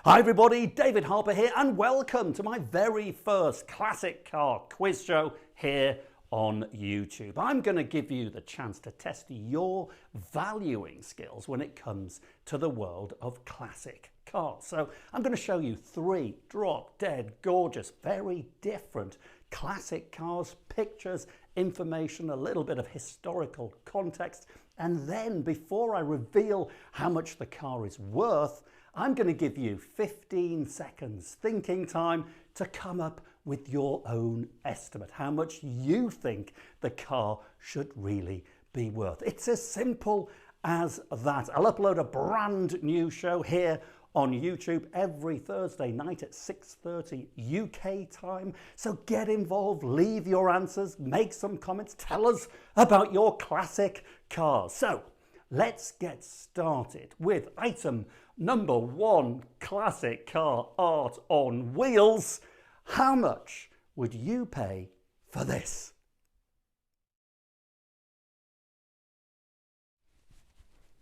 Hi everybody, David Harper here and welcome to my very first classic car quiz show here on YouTube. I'm going to give you the chance to test your valuing skills when it comes to the world of classic cars. So I'm going to show you three drop dead gorgeous, very different classic cars, pictures, information, a little bit of historical context, and then before I reveal how much the car is worth, I'm going to give you 15 seconds thinking time to come up with your own estimate, how much you think the car should really be worth. It's as simple as that. I'll upload a brand new show here on YouTube every Thursday night at 6:30 UK time. So get involved, leave your answers, make some comments, tell us about your classic cars. So let's get started with item number one, classic car art on wheels. How much would you pay for this?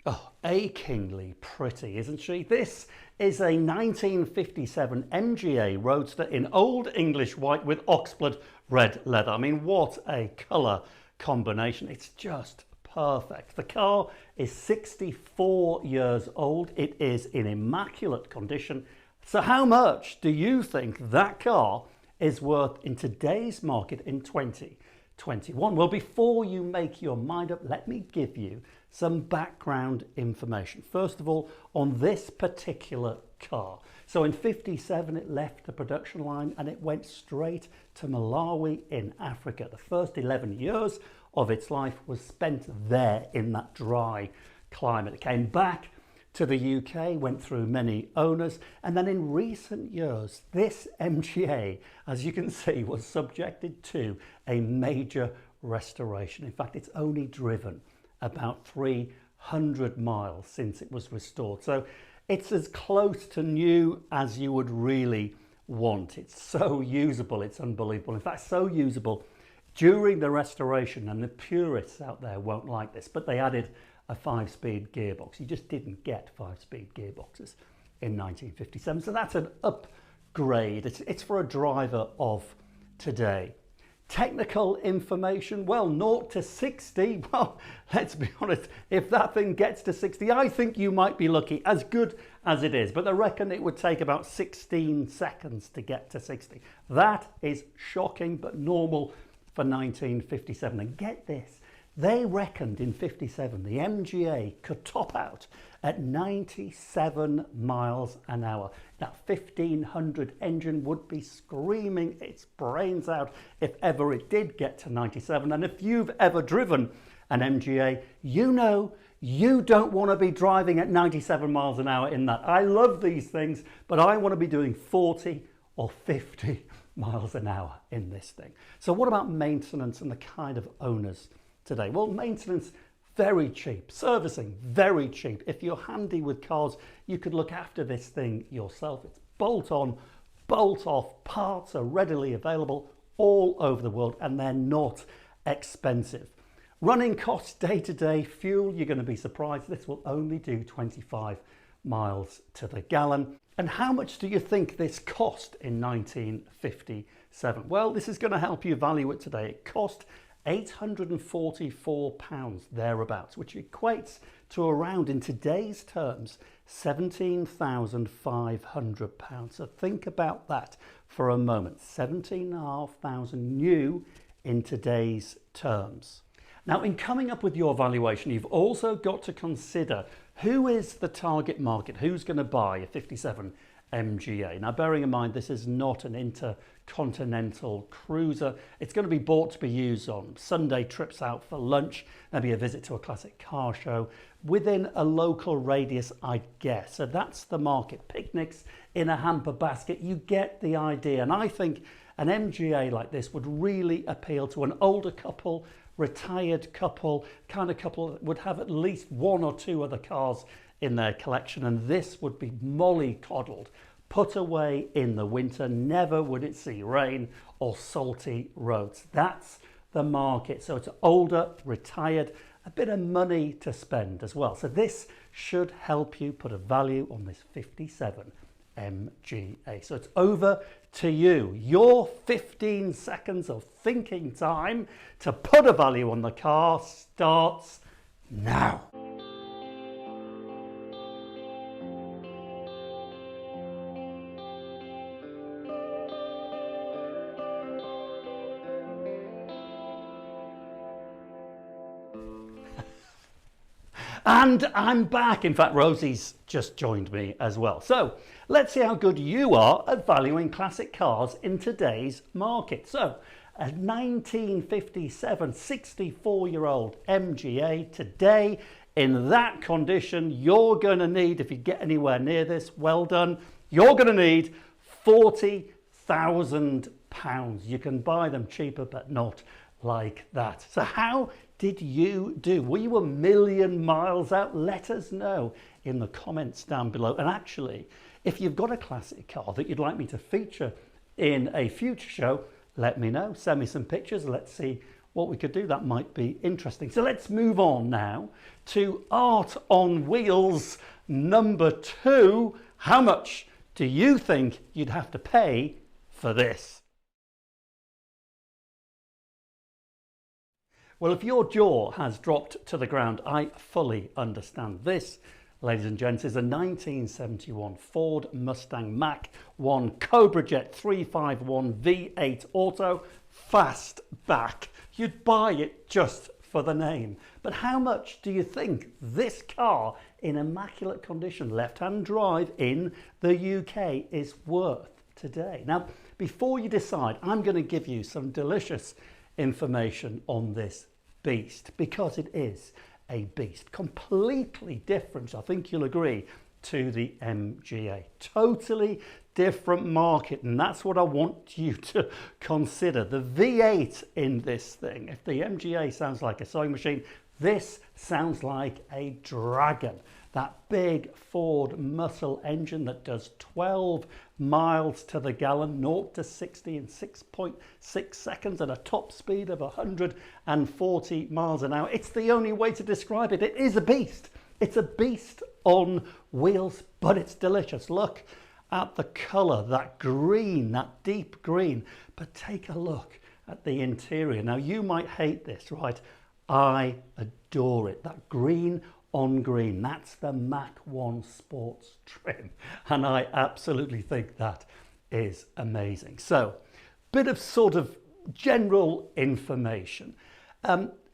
Oh, achingly pretty, isn't she? This is a 1957 MGA Roadster in Old English white with oxblood red leather. I mean, what a colour combination. It's just perfect. The car is 64 years old. It is in immaculate condition. So how much do you think that car is worth in today's market in 2021? Well, before you make your mind up, let me give you some background information. First of all, on this particular car. So in 57, it left the production line and it went straight to Malawi in Africa. The first 11 years of its life was spent there in that dry climate. It came back to the UK, went through many owners, and then in recent years, this MGA, as you can see, was subjected to a major restoration. In fact, it's only driven about 300 miles since it was restored. So it's as close to new as you would really want. It's so usable, it's unbelievable. In fact, so usable during the restoration, and the purists out there won't like this, but they added a 5-speed gearbox. You just didn't get 5-speed gearboxes in 1957. So that's an upgrade. It's for a driver of today. Technical information, well, 0 to 60, well, let's be honest, if that thing gets to 60, I think you might be lucky, as good as it is, but I reckon it would take about 16 seconds to get to 60. That is shocking, but normal for 1957. And get this, they reckoned in 57 the MGA could top out at 97 miles an hour. That 1500 engine would be screaming its brains out if ever it did get to 97. And if you've ever driven an MGA, you know you don't want to be driving at 97 miles an hour in that. I love these things, but I want to be doing 40 or 50 miles an hour in this thing. So what about maintenance and the kind of owners today? Well, maintenance, very cheap. Servicing, very cheap. If you're handy with cars, you could look after this thing yourself. It's bolt on, bolt off. Parts are readily available all over the world and they're not expensive. Running costs day to day, fuel, you're going to be surprised. This will only do 25 miles to the gallon. And how much do you think this cost in 1957? Well, this is going to help you value it today. It cost £844 thereabouts, which equates to around, in today's terms, £17,500. So think about that for a moment. 17,500 new in today's terms. Now, in coming up with your valuation, you've also got to consider who is the target market, who's going to buy a 57 MGA. Now, bearing in mind, this is not an intercontinental cruiser. It's going to be bought to be used on Sunday trips out for lunch, maybe a visit to a classic car show within a local radius, I guess. So that's the market. Picnics in a hamper basket, you get the idea. And I think an MGA like this would really appeal to an older couple, retired couple, kind of couple that would have at least one or two other cars in their collection, and this would be mollycoddled, put away in the winter. Never would it see rain or salty roads. That's the market. So it's older, retired, a bit of money to spend as well. So this should help you put a value on this 57 MGA. So it's over to you. Your 15 seconds of thinking time to put a value on the car starts now. And I'm back. In fact, Rosie's just joined me as well. So let's see how good you are at valuing classic cars in today's market. So a 1957 64-year-old MGA today in that condition, you're going to need, if you get anywhere near this, well done, you're going to need £40,000. You can buy them cheaper, but not like that. So how did you do? Were you a million miles out? Let us know in the comments down below. And actually, if you've got a classic car that you'd like me to feature in a future show, let me know. Send me some pictures. Let's see what we could do. That might be interesting. So let's move on now to Art on Wheels number 2. How much do you think you'd have to pay for this? Well, if your jaw has dropped to the ground, I fully understand. This, ladies and gents, is a 1971 Ford Mustang Mach 1 Cobra Jet 351 V8 Auto fastback. You'd buy it just for the name. But how much do you think this car in immaculate condition, left-hand drive in the UK, is worth today? Now, before you decide, I'm going to give you some delicious information on this beast, because it is a beast, completely different, I think you'll agree, to the MGA. Totally different market, and that's what I want you to consider. The V8 in this thing, if the MGA sounds like a sewing machine, this sounds like a dragon. That big Ford muscle engine that does 12 miles to the gallon, 0 to 60 in 6.6 seconds at a top speed of 140 miles an hour. It's the only way to describe it. It is a beast. It's a beast on wheels, but it's delicious. Look at the color, that green, that deep green, but take a look at the interior. Now, you might hate this, right? I adore it. That green on green, that's the Mach 1 sports trim, and I absolutely think that is amazing. So, bit of sort of general information.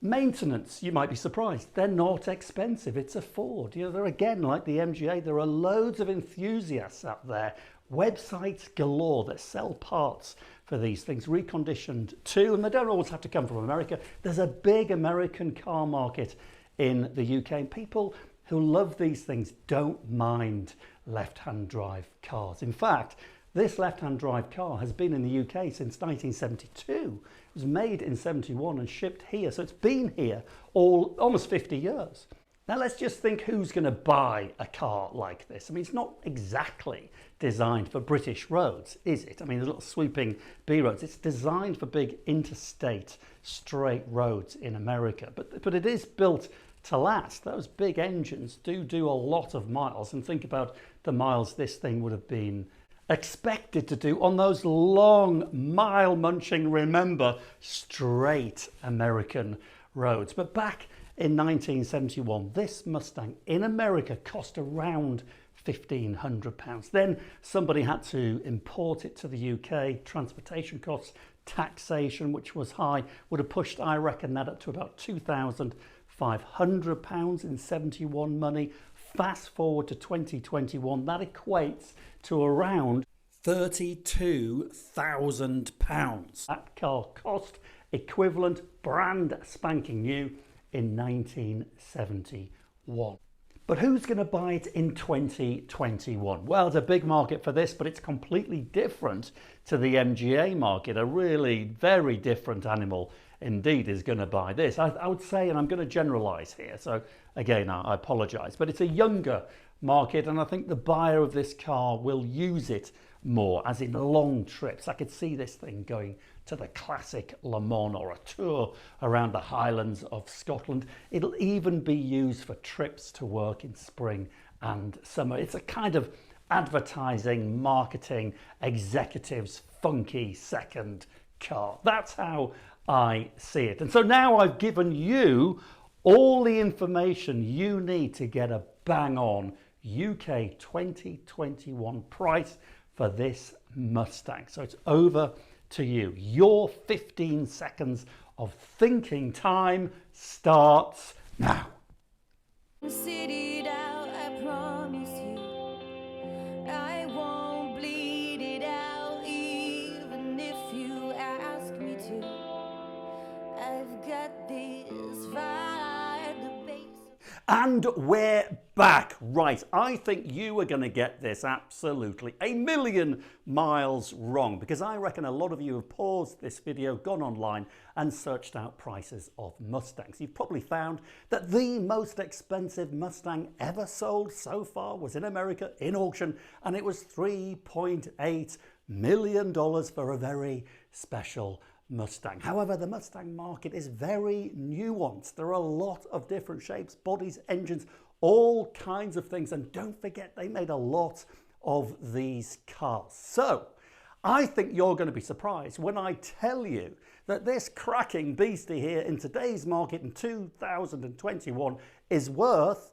Maintenance, you might be surprised, they're not expensive. It's a Ford. You know, they're, again, like the MGA, there are loads of enthusiasts out there, websites galore that sell parts for these things, reconditioned too, and they don't always have to come from America. There's a big American car market in the UK, and people who love these things don't mind left-hand drive cars. In fact, this left-hand drive car has been in the UK since 1972. It was made in 71 and shipped here, so it's been here almost 50 years. Now let's just think who's going to buy a car like this. I mean, it's not exactly designed for British roads, is it? I mean, the little sweeping B roads. It's designed for big interstate straight roads in America, but it is built to last. Those big engines do a lot of miles, and think about the miles this thing would have been expected to do on those long, mile-munching, remember, straight American roads. But back in 1971, this Mustang in America cost around £1,500. Then somebody had to import it to the UK. Transportation costs, taxation, which was high, would have pushed, I reckon, that up to about £2,500 in 71 money. Fast forward to 2021, that equates to around £32,000. That car cost equivalent, brand spanking new, in 1971. But who's going to buy it in 2021? Well, it's a big market for this, but it's completely different to the MGA market. A really very different animal indeed is going to buy this. I would say, and I'm going to generalize here, so again, I apologize, but it's a younger market, and I think the buyer of this car will use it more, as in long trips. I could see this thing going to the classic Le Mans or a tour around the Highlands of Scotland. It'll even be used for trips to work in spring and summer. It's a kind of advertising, marketing, executives' funky second car. That's how I see it. And so now I've given you all the information you need to get a bang on UK 2021 price for this Mustang. So it's over to you. Your 15 seconds of thinking time starts now. Sit it out, I promise you. I won't bleed it out, even if you ask me to. I've got this vibe, the bass. And we're back. Right, I think you are going to get this absolutely a million miles wrong, because I reckon a lot of you have paused this video, gone online and searched out prices of Mustangs. You've probably found that the most expensive Mustang ever sold so far was in America in auction, and it was $3.8 million for a very special Mustang. However, the Mustang market is very nuanced. There are a lot of different shapes, bodies, engines, all kinds of things. And don't forget, they made a lot of these cars. So I think you're going to be surprised when I tell you that this cracking beastie here in today's market in 2021 is worth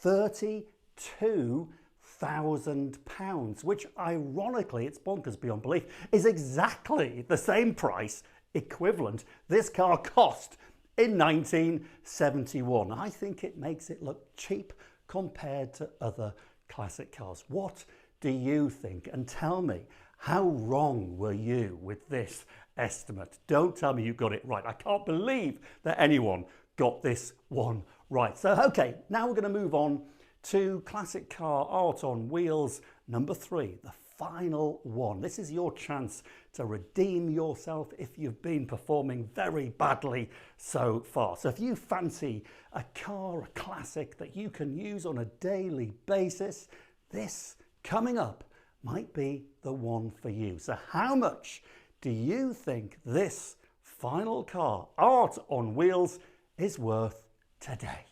£32,000, which ironically, it's bonkers beyond belief, is exactly the same price equivalent this car cost in 1971. I think it makes it look cheap compared to other classic cars. What do you think? And tell me, how wrong were you with this estimate? Don't tell me you got it right. I can't believe that anyone got this one right. So, okay, now we're going to move on to classic car art on wheels number 3, the final one. This is your chance to redeem yourself if you've been performing very badly so far. So if you fancy a car, a classic that you can use on a daily basis, this coming up might be the one for you. So how much do you think this final car, art on wheels, is worth today?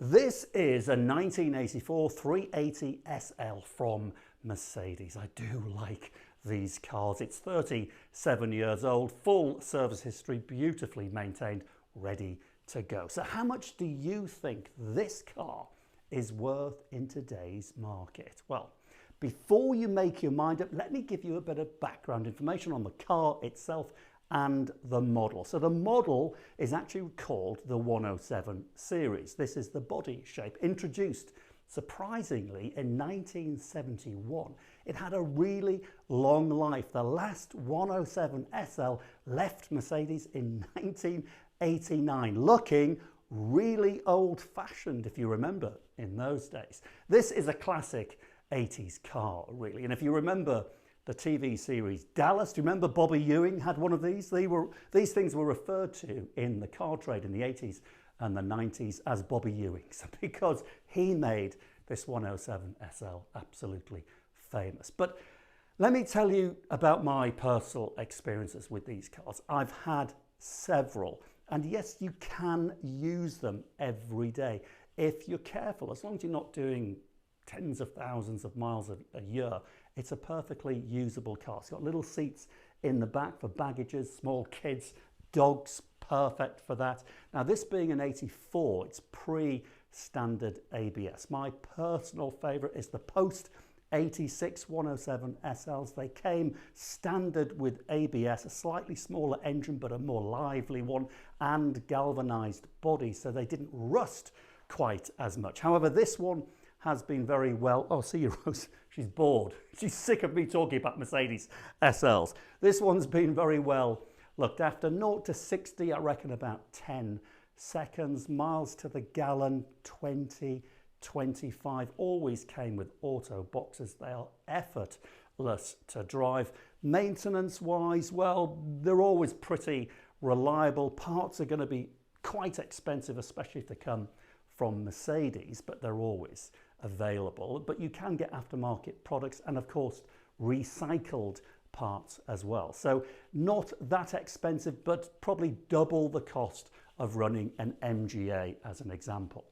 This is a 1984 380 SL from Mercedes. I do like these cars. It's 37 years old, full service history, beautifully maintained, ready to go. So how much do you think this car is worth in today's market? Well, before you make your mind up, let me give you a bit of background information on the car itself and the model. So the model is actually called the 107 series. This is the body shape, introduced surprisingly in 1971. It had a really long life. The last 107 SL left Mercedes in 1989, looking really old-fashioned, if you remember, in those days. This is a classic 80s car, really. And if you remember the TV series Dallas, do you remember Bobby Ewing had one of these? These things were referred to in the car trade in the 80s and the 90s as Bobby Ewings, because he made this 107 SL absolutely famous. But let me tell you about my personal experiences with these cars. I've had several, and yes, you can use them every day if you're careful. As long as you're not doing tens of thousands of miles a year, it's a perfectly usable car. It's got little seats in the back for baggages, small kids, dogs, perfect for that. Now, this being an 84, it's pre-standard ABS. My personal favorite is the post 86 107 SLs. They came standard with ABS, a slightly smaller engine but a more lively one, and galvanized body, so they didn't rust quite as much. However, this one has been very well, oh, see you, Rose, she's bored. She's sick of me talking about Mercedes SLs. This one's been very well looked after. 0 to 60, I reckon about 10 seconds. Miles to the gallon, 20, 25. Always came with auto boxes. They are effortless to drive. Maintenance wise, well, they're always pretty reliable. Parts are going to be quite expensive, especially if they come from Mercedes, but they're always available. But you can get aftermarket products and of course recycled parts as well. So not that expensive, but probably double the cost of running an MGA as an example.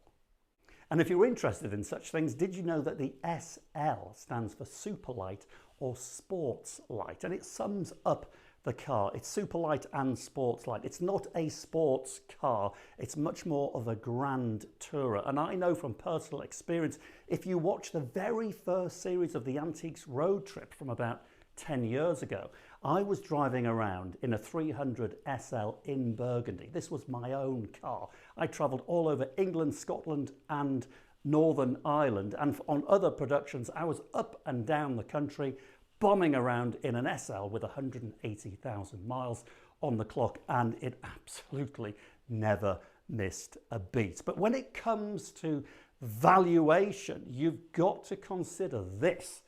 And if you're interested in such things, did you know that the SL stands for Super Light or Sports Light? And it sums up the car. It's super light and sports light. It's not a sports car. It's much more of a grand tourer. And I know from personal experience, if you watch the very first series of the Antiques Road Trip from about 10 years ago, I was driving around in a 300 SL in Burgundy. This was my own car. I travelled all over England, Scotland and Northern Ireland, and on other productions I was up and down the country bombing around in an SL with 180,000 miles on the clock, and it absolutely never missed a beat. But when it comes to valuation, you've got to consider this.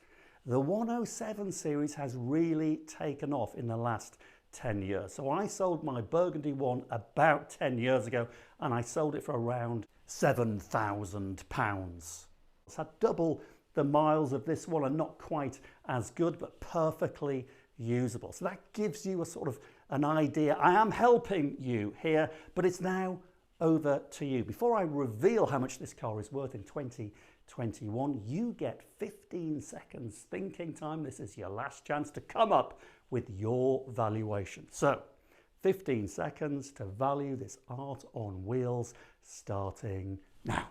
The 107 series has really taken off in the last 10 years. So I sold my Burgundy one about 10 years ago, and I sold it for around £7,000. It's had double the miles of this one, and not quite as good, but perfectly usable. So that gives you a sort of an idea. I am helping you here, but it's now over to you. Before I reveal how much this car is worth in 2021, you get 15 seconds thinking time. This is your last chance to come up with your valuation. So 15 seconds to value this art on wheels, starting now.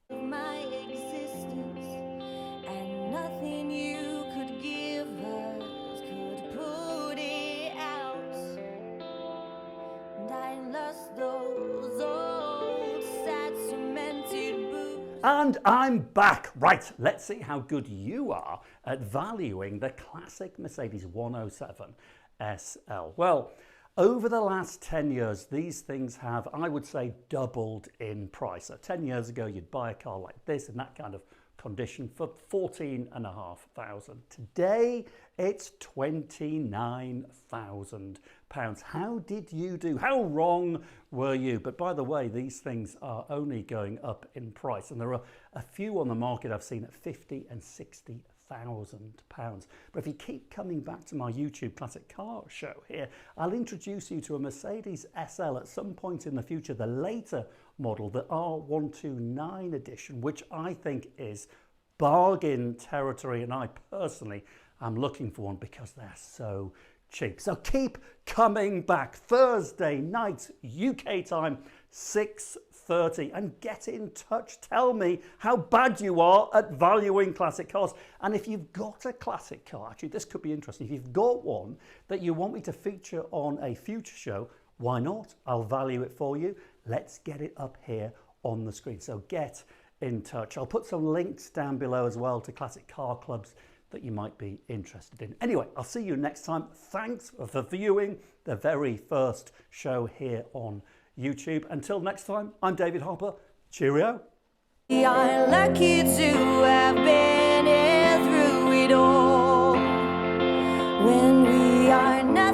My existence, and nothing you could give us could put it out. And I lost those old sad cemented boots. And I'm back. Right, let's see how good you are at valuing the classic Mercedes 107 SL. Well, over the last 10 years, these things have, I would say, doubled in price. So 10 years ago, you'd buy a car like this in that kind of condition for £14,500. Today, it's £29,000. How did you do? How wrong were you? But by the way, these things are only going up in price, and there are a few on the market I've seen at £50,000 and £60,000. But if you keep coming back to my YouTube Classic Car Show here, I'll introduce you to a Mercedes SL at some point in the future, the later model, the R129 edition, which I think is bargain territory, and I personally am looking for one because they're so cheap. So keep coming back. Thursday night UK time, 6:30, and get in touch. Tell me how bad you are at valuing classic cars. And if you've got a classic car, actually this could be interesting, if you've got one that you want me to feature on a future show, why not? I'll value it for you. Let's get it up here on the screen. So get in touch. I'll put some links down below as well to classic car clubs that you might be interested in. Anyway, I'll see you next time. Thanks for viewing the very first show here on YouTube. Until next time, I'm David Harper. Cheerio. We are lucky to have been here through it all. When we are not